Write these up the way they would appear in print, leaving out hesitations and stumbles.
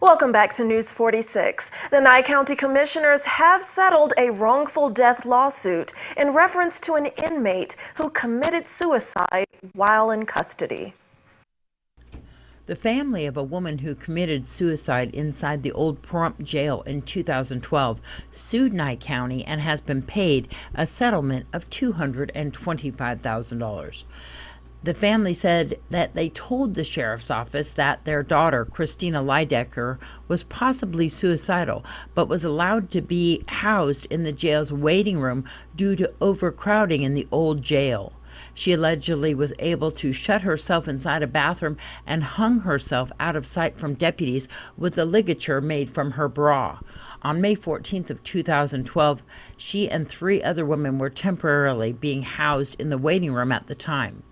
Welcome back to News 46. The Nye County Commissioners have settled a wrongful death lawsuit in reference to an inmate who committed suicide while in custody. The family of a woman who committed suicide inside the old Pahrump jail in 2012 sued Nye County and has been paid a settlement of $225,000. The family said that they told the sheriff's office that their daughter, Christina Lydecker, was possibly suicidal, but was allowed to be housed in the jail's waiting room due to overcrowding in the old jail. She allegedly was able to shut herself inside a bathroom and hung herself out of sight from deputies with a ligature made from her bra. On May 14th of 2012, she and 3 other women were temporarily being housed in the waiting room at the time.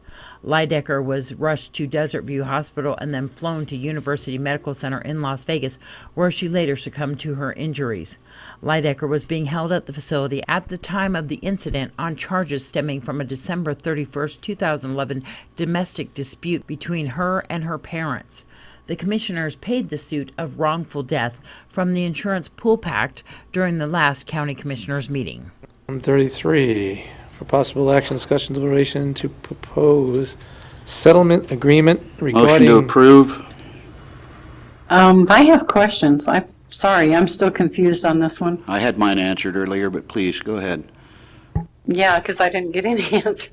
Lydecker was rushed to Desert View Hospital and then flown to University Medical Center in Las Vegas, where she later succumbed to her injuries. Lydecker was being held at the facility at the time of the incident on charges stemming from a December 31st, 2011 domestic dispute between her and her parents. The commissioners paid the suit of wrongful death from the insurance pool pact during the last county commissioners meeting. 33. For possible action, discussion, deliberation to propose settlement agreement regarding... Motion to approve. I have questions. I'm sorry, I'm still confused on this one. I had mine answered earlier, but please, go ahead. Yeah, because I didn't get any answer.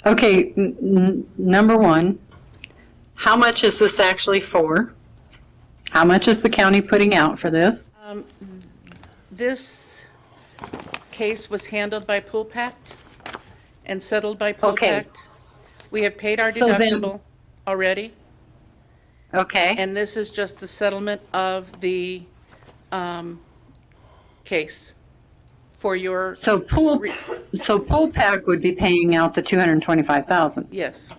Okay, number one, how much is this actually for? How much is the county putting out for this? This case was handled by Pool Pact and settled by Pool Pact. We have paid our deductible already. Okay. And this is just the settlement of the case for your... So Pool Pact would be paying out the $225,000, Yes,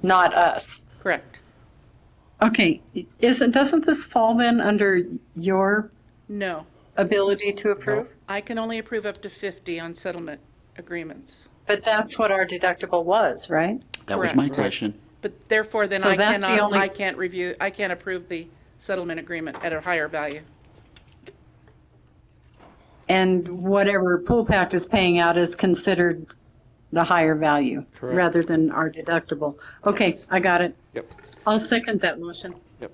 not us. correct. Okay, doesn't this fall then under your No, ability to approve? I can only approve up to 50 on settlement agreements. But that's what our deductible was, right? That was Correct. my question. But therefore, then So I that's the cannot, only- I can't approve the settlement agreement at a higher value. And whatever Pool Pact is paying out is considered the higher value Correct. rather than our deductible. Okay, Yes. I got it. Yep. I'll second that motion. Yep.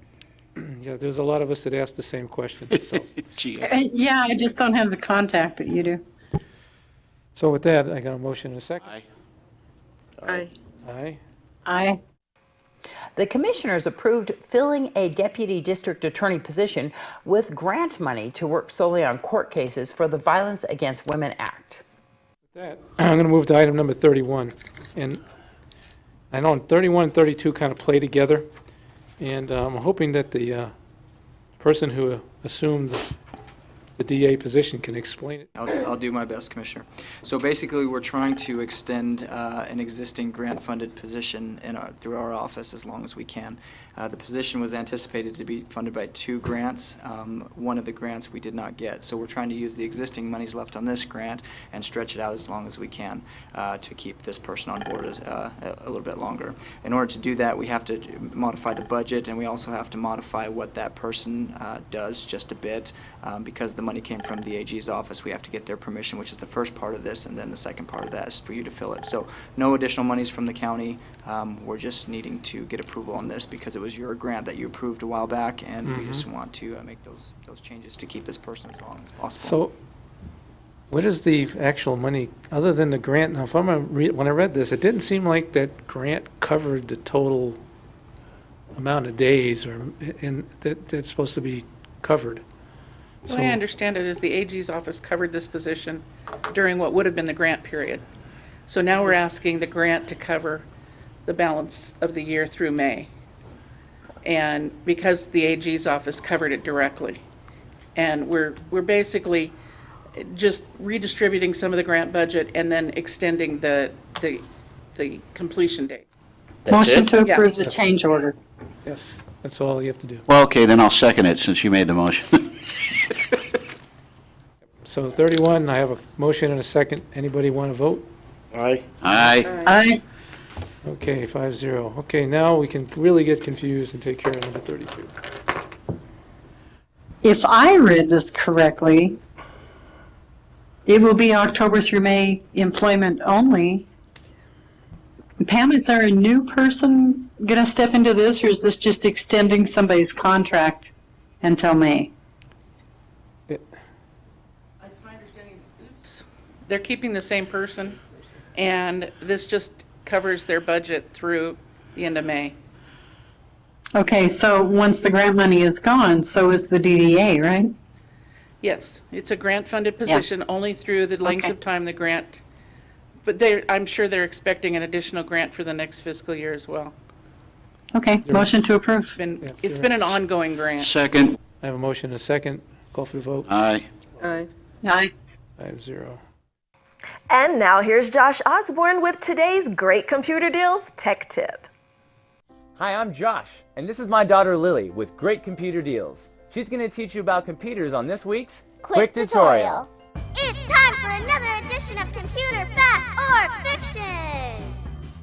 Yeah, there's a lot of us that asked the same question. So, Jeez. Yeah, I just don't have the contact that you do. so with that, I got a motion and a second. Aye. Aye. Aye. Aye. The commissioners approved filling a deputy district attorney position with grant money to work solely on court cases for the Violence Against Women Act. With that, I'm going to move to item number 31. And I know 31 and 32 kind of play together. And I'm hoping that the person who assumed the DA position can explain it. I'll do my best, Commissioner. So basically, we're trying to extend an existing grant-funded position through our office as long as we can. The position was anticipated to be funded by 2 grants. One of the grants we did not get. So we're trying to use the existing monies left on this grant and stretch it out as long as we can to keep this person on board a little bit longer. In order to do that, we have to modify the budget, and we also have to modify what that person does just a bit. Because the money came from the AG's office, we have to get their permission, which is the first part of this, and then the second part of that is for you to fill it. So no additional monies from the county. We're just needing to get approval on this because it was your grant that you approved a while back, and we just want to make those changes to keep this person as long as possible. So what is the actual money, other than the grant? Now, if I'm when I read this, it didn't seem like that grant covered the total amount of days that's supposed to be covered. The way I understand it is the AG's office covered this position during what would have been the grant period. So now we're asking the grant to cover the balance of the year through May. And because the AG's office covered it directly. And we're basically just redistributing some of the grant budget and then extending the completion date. Motion to Yeah. approve the change order. Yes, that's all you have to do. Well, okay, then I'll second it since you made the motion. So 31, I have a motion and a second. Anybody want to vote? Aye. Aye. Okay, 5-0. Okay, now we can really get confused and take care of number 32. If I read this correctly, it will be October through May employment only. Pam, is there a new person going to step into this, or is this just extending somebody's contract until May? It's my understanding, they're keeping the same person, and this just covers their budget through the end of May. Okay, so once the grant money is gone, so is the DDA, right? Yes, it's a grant-funded position only through the length Okay. of time the grant, but I'm sure they're expecting an additional grant for the next fiscal year as well. Okay, motion to approve. It's been an ongoing grant. Second. I have a motion and a second. Call for the vote. Aye. Aye. 5-0. And now here's Josh Osborne with today's Great Computer Deals Tech Tip. Hi, I'm Josh, and this is my daughter Lily with Great Computer Deals. She's going to teach you about computers on this week's Quick Tutorial. It's time for another edition of Computer Fact or Fiction.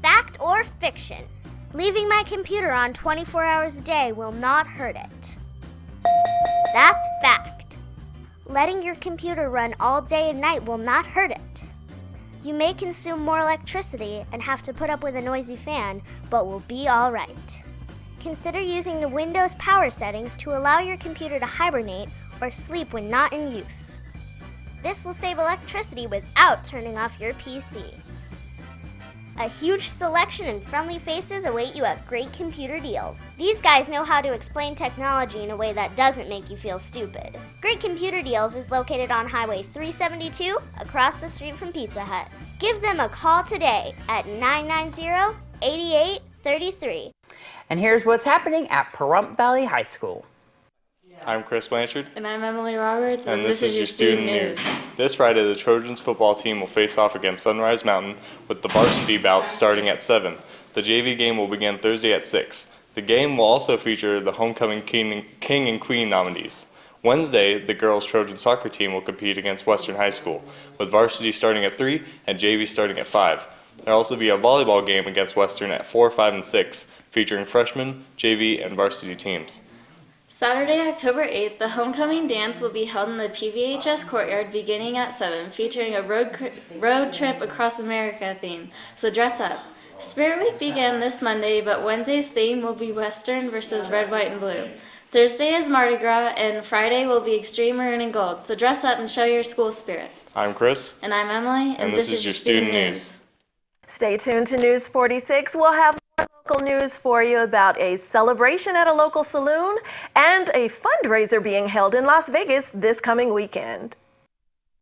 Fact or fiction? Leaving my computer on 24 hours a day will not hurt it. That's fact. Letting your computer run all day and night will not hurt it. You may consume more electricity and have to put up with a noisy fan, but will be all right. Consider using the Windows power settings to allow your computer to hibernate or sleep when not in use. This will save electricity without turning off your PC. A huge selection and friendly faces await you at Great Computer Deals. These guys know how to explain technology in a way that doesn't make you feel stupid. Great Computer Deals is located on Highway 372 across the street from Pizza Hut. Give them a call today at 990-8833. And here's what's happening at Pahrump Valley High School. I'm Chris Blanchard. And I'm Emily Roberts, and this is your student news. This Friday, the Trojans football team will face off against Sunrise Mountain with the varsity bout starting at 7. The JV game will begin Thursday at 6. The game will also feature the homecoming king and queen nominees. Wednesday, the girls Trojan soccer team will compete against Western High School, with varsity starting at 3 and JV starting at 5. There will also be a volleyball game against Western at 4, 5, and 6, featuring freshmen, JV, and varsity teams. Saturday, October 8th, the homecoming dance will be held in the PVHS courtyard beginning at 7, featuring a road trip across America theme, so dress up. Spirit Week began this Monday, but Wednesday's theme will be Western versus Red, White, and Blue. Thursday is Mardi Gras, and Friday will be Extreme Maroon and Gold, so dress up and show your school spirit. I'm Chris. And I'm Emily, and this is your student news. Stay tuned to News 46. We'll have more local news for you about a celebration at a local saloon and a fundraiser being held in Las Vegas this coming weekend.